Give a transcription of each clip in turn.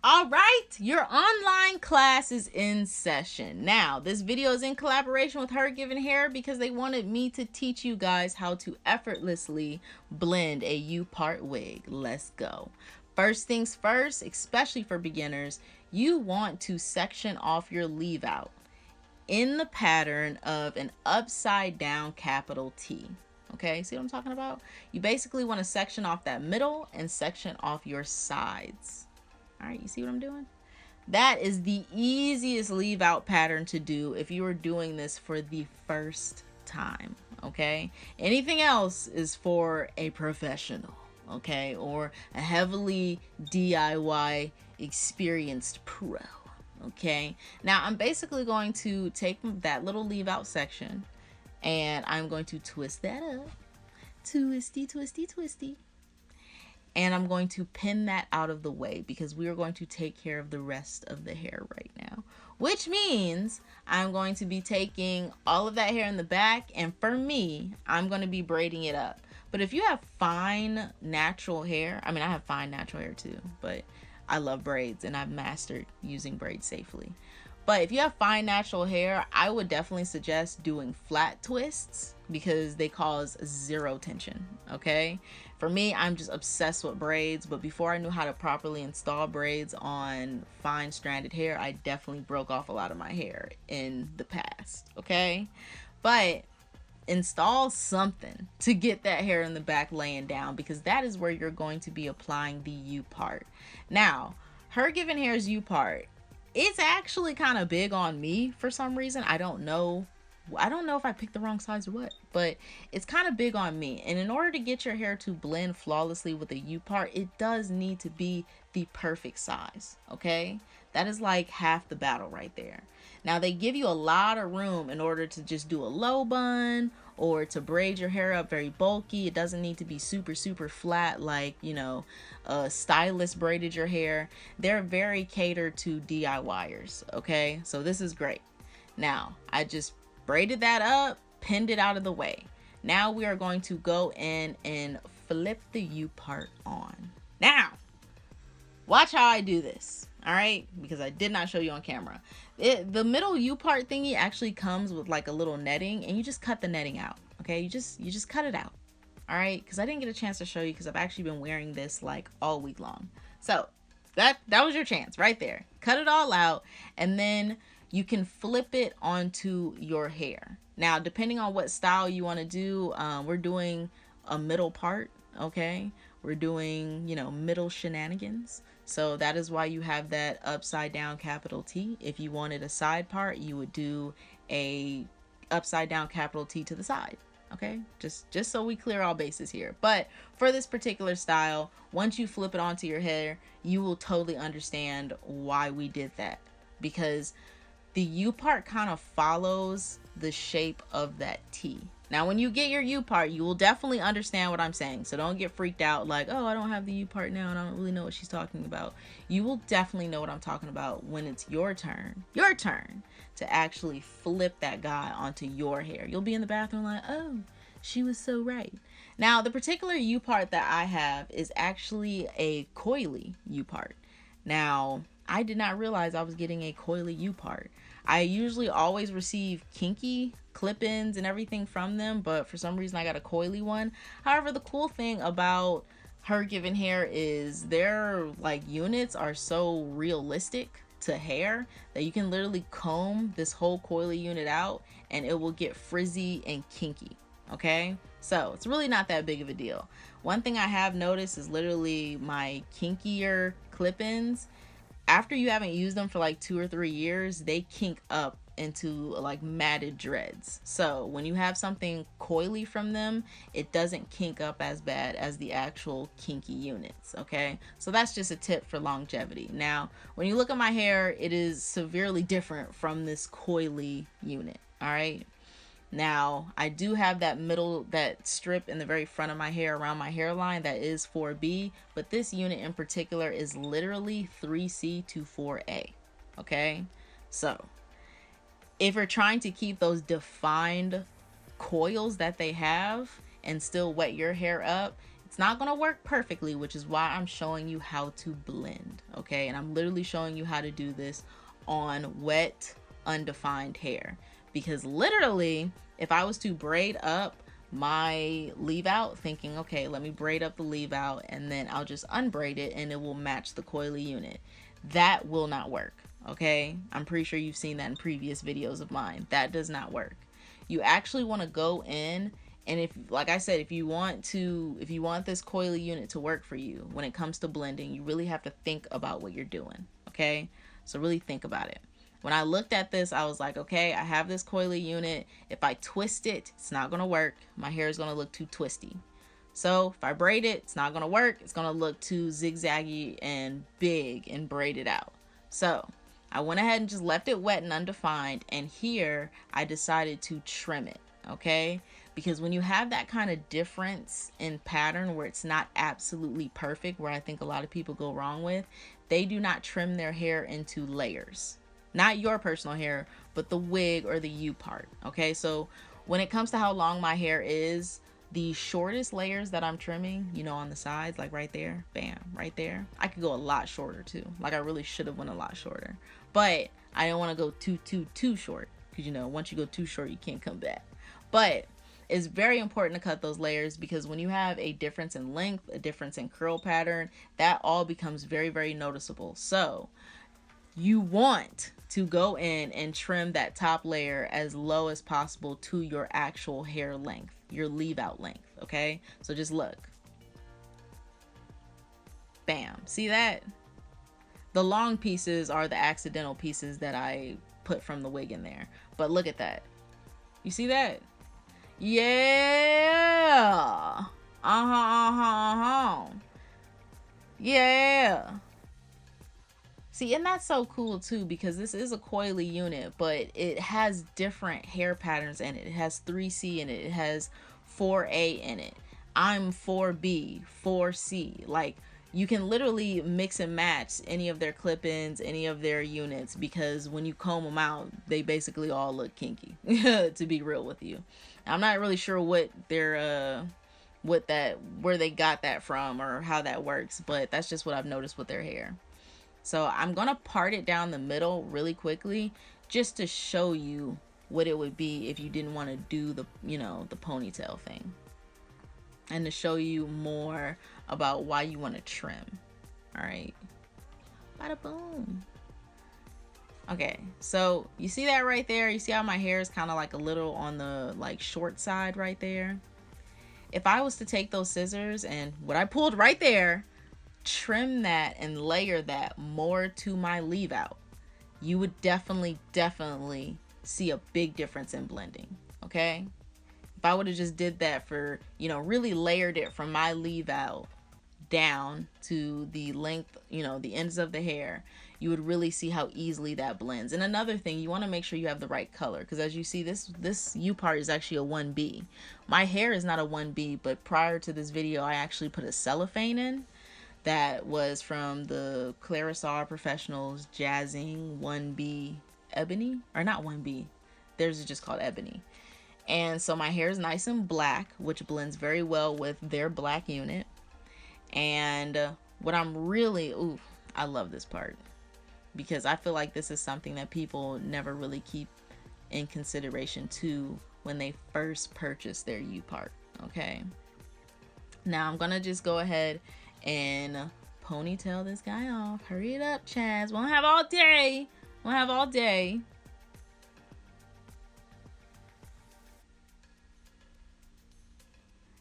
All right, your online class is in session. Now, this video is in collaboration with HerGivenHair because they wanted me to teach you guys how to effortlessly blend a U-part wig. Let's go. First things first, especially for beginners, you want to section off your leave out in the pattern of an upside down capital T. Okay, see what I'm talking about? You basically want to section off that middle and section off your sides. All right, you see what I'm doing? That is the easiest leave out pattern to do if you are doing this for the first time, okay? Anything else is for a professional, okay? Or a heavily DIY experienced pro, okay? Now, I'm basically going to take that little leave out section and I'm going to twist that up. Twisty, twisty, twisty. And I'm going to pin that out of the way because we are going to take care of the rest of the hair right now. Which means I'm going to be taking all of that hair in the back, and for me, I'm going to be braiding it up. But if you have fine natural hair, I mean, I have fine natural hair too, but I love braids and I've mastered using braids safely. But if you have fine natural hair, I would definitely suggest doing flat twists because they cause zero tension, okay? For me, I'm just obsessed with braids, but before I knew how to properly install braids on fine stranded hair, I definitely broke off a lot of my hair in the past, okay? But install something to get that hair in the back laying down because that is where you're going to be applying the U-part. Now, HerGivenHair's U-part, it's actually kind of big on me for some reason. I don't know if I picked the wrong size or what, but it's kind of big on me. And in order to get your hair to blend flawlessly with a U-part, it does need to be the perfect size, okay? That is like half the battle right there. Now, they give you a lot of room in order to just do a low bun or to braid your hair up very bulky. It doesn't need to be super, super flat like, you know, a stylist braided your hair. They're very catered to DIYers, okay? So this is great. Now, I just braided that up, pinned it out of the way. Now we are going to go in and flip the U-part on. Now, watch how I do this, all right? Because I did not show you on camera. The middle U-part thingy actually comes with like a little netting, and you just cut the netting out, okay? You just cut it out, all right? Because I didn't get a chance to show you because I've actually been wearing this like all week long. So that was your chance right there. Cut it all out, and then you can flip it onto your hair. Now, depending on what style you want to do, we're doing a middle part, okay? We're doing, you know, middle shenanigans. So that is why you have that upside down capital T. If you wanted a side part, you would do a upside down capital T to the side. Okay, just so we clear all bases here. But for this particular style, once you flip it onto your hair, you will totally understand why we did that. Because the U-part kind of follows the shape of that T. Now, when you get your U-part, you will definitely understand what I'm saying. So don't get freaked out like, oh, I don't have the U-part now and I don't really know what she's talking about. You will definitely know what I'm talking about when it's your turn to actually flip that guy onto your hair. You'll be in the bathroom like, oh, she was so right. Now, the particular U-part that I have is actually a Coily U-part. Now, I did not realize I was getting a Coily U-part. I usually always receive Kinky clip-ins and everything from them, but for some reason I got a Coily one. However, the cool thing about HerGivenHair is their like units are so realistic to hair that you can literally comb this whole Coily unit out and it will get frizzy and kinky, okay? So it's really not that big of a deal. One thing I have noticed is literally my kinkier clip-ins, after you haven't used them for like 2 or 3 years, they kink up into like matted dreads. So when you have something coily from them, it doesn't kink up as bad as the actual kinky units, okay? So that's just a tip for longevity. Now, when you look at my hair, it is severely different from this coily unit, all right? Now, I do have that strip in the very front of my hair around my hairline that is 4B, but this unit in particular is literally 3C to 4A, okay? So, if you're trying to keep those defined coils that they have and still wet your hair up, It's not going to work perfectly, which is why I'm showing you how to blend, okay? And I'm literally showing you how to do this on wet, undefined hair. Because literally, if I was to braid up my leave out, thinking, okay, let me braid up the leave out and then I'll just unbraid it and it will match the coily unit, that will not work, okay? I'm pretty sure you've seen that in previous videos of mine. That does not work. You actually want to go in, and if, like I said, if you want this coily unit to work for you when it comes to blending, you really have to think about what you're doing, okay? So really think about it. When I looked at this, I was like, okay, I have this coily unit. If I twist it, it's not going to work. My hair is going to look too twisty. So if I braid it, it's not going to work. It's going to look too zigzaggy and big and braided out. So I went ahead and just left it wet and undefined. And here I decided to trim it, okay? Because when you have that kind of difference in pattern where it's not absolutely perfect, where I think a lot of people go wrong with, they do not trim their hair into layers. Not your personal hair, but the wig or the U-part, okay? So when it comes to how long my hair is, the shortest layers that I'm trimming, you know, on the sides, like right there, bam, right there. I could go a lot shorter too. Like I really should have went a lot shorter. But I don't want to go too short. Because, you know, once you go too short, you can't come back. But it's very important to cut those layers because when you have a difference in length, a difference in curl pattern, that all becomes very, very noticeable. So you want to go in and trim that top layer as low as possible to your actual hair length, your leave out length, okay? So just look. Bam. See that? The long pieces are the accidental pieces that I put from the wig in there. But look at that. You see that? Yeah. Yeah. See, and that's so cool too, because this is a coily unit, but it has different hair patterns in it. It has 3C in it. It has 4A in it. I'm 4B, 4C. Like, you can literally mix and match any of their clip-ins, any of their units, because when you comb them out, they basically all look kinky, to be real with you. I'm not really sure what their, where they got that from or how that works, but that's just what I've noticed with their hair. So I'm going to part it down the middle really quickly just to show you what it would be if you didn't want to do the, you know, the ponytail thing. And to show you more about why you want to trim. All right. Bada boom. Okay, so you see that right there? You see how my hair is kind of like a little on the like short side right there? If I was to take those scissors and what I pulled right there, trim that and layer that more to my leave out, you would definitely see a big difference in blending, okay? If I would have just did that for, you know, really layered it from my leave out down to the length, you know, the ends of the hair, you would really see how easily that blends. And another thing, you want to make sure you have the right color, because as you see, this U part is actually a 1B. My hair is not a 1B, but prior to this video, I actually put a cellophane in. That was from the Clarisol Professionals Jazzing 1B Ebony, or not 1B, theirs is just called Ebony. And so my hair is nice and black, which blends very well with their black unit. And what I'm really, ooh, I love this part, because I feel like this is something that people never really keep in consideration too when they first purchase their U part, okay? Now I'm gonna just go ahead and ponytail this guy off. Hurry it up, Chaz. Won't have all day. Won't have all day.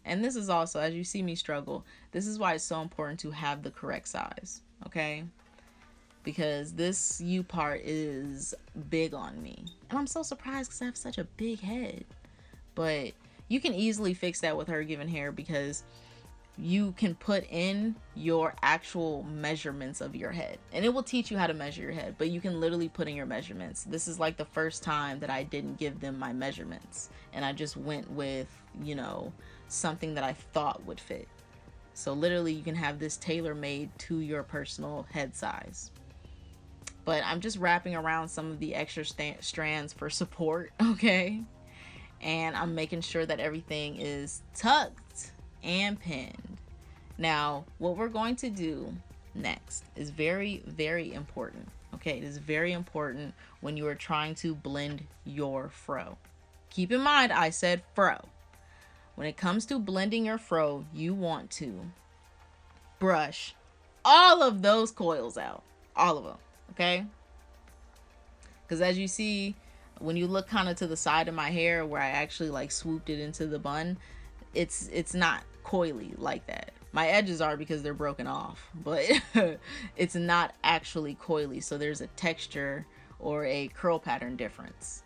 And this is also, as you see me struggle, this is why it's so important to have the correct size, okay? Because this U part is big on me. And I'm so surprised because I have such a big head. But you can easily fix that with HerGivenHair, because you can put in your actual measurements of your head, and it will teach you how to measure your head, but you can literally put in your measurements. This is like the first time that I didn't give them my measurements, and I just went with, you know, something that I thought would fit. So literally you can have this tailor-made to your personal head size. But I'm just wrapping around some of the extra strands for support, okay? And I'm making sure that everything is tucked and pinned. Now, what we're going to do next is very, very important. Okay, it is very important when you are trying to blend your fro. Keep in mind, I said fro. When it comes to blending your fro, you want to brush all of those coils out. All of them, okay? Because as you see, when you look kind of to the side of my hair where I actually like swooped it into the bun, it's not coily like that. My edges are because they're broken off, but it's not actually coily. So there's a texture or a curl pattern difference.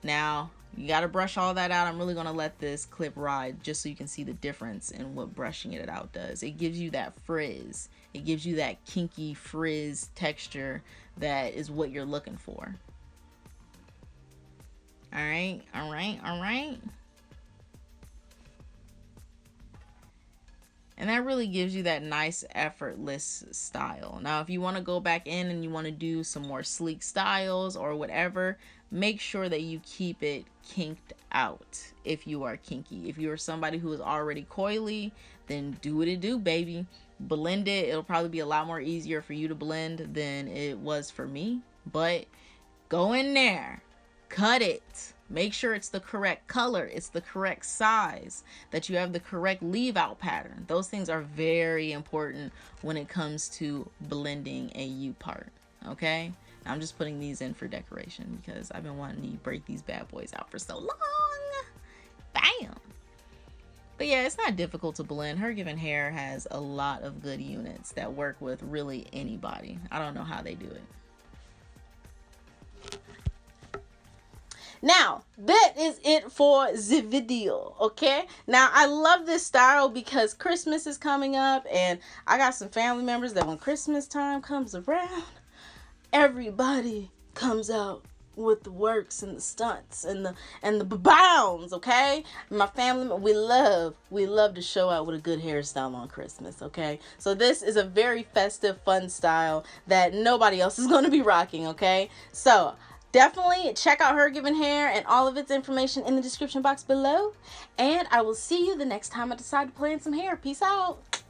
Now, you got to brush all that out. I'm really going to let this clip ride just so you can see the difference in what brushing it out does. It gives you that frizz. It gives you that kinky frizz texture that is what you're looking for. All right, all right, all right. And that really gives you that nice effortless style. Now, if you want to go back in and you want to do some more sleek styles or whatever, make sure that you keep it kinked out if you are kinky. If you are somebody who is already coily, then do what it do, baby. Blend it. It'll probably be a lot more easier for you to blend than it was for me. But go in there, cut it. Make sure it's the correct color, it's the correct size, that you have the correct leave out pattern. Those things are very important when it comes to blending a U-part, okay? I'm just putting these in for decoration because I've been wanting to break these bad boys out for so long. Bam! But yeah, it's not difficult to blend. HerGivenHair has a lot of good units that work with really anybody. I don't know how they do it. Now, that is it for the video, okay? Now, I love this style because Christmas is coming up, and I got some family members that when Christmas time comes around, everybody comes out with the works and the stunts and the bounds, okay? My family, we love to show out with a good hairstyle on Christmas, okay? So this is a very festive, fun style that nobody else is going to be rocking, okay? So definitely check out HerGivenHair and all of its information in the description box below. And I will see you the next time I decide to play in some hair. Peace out.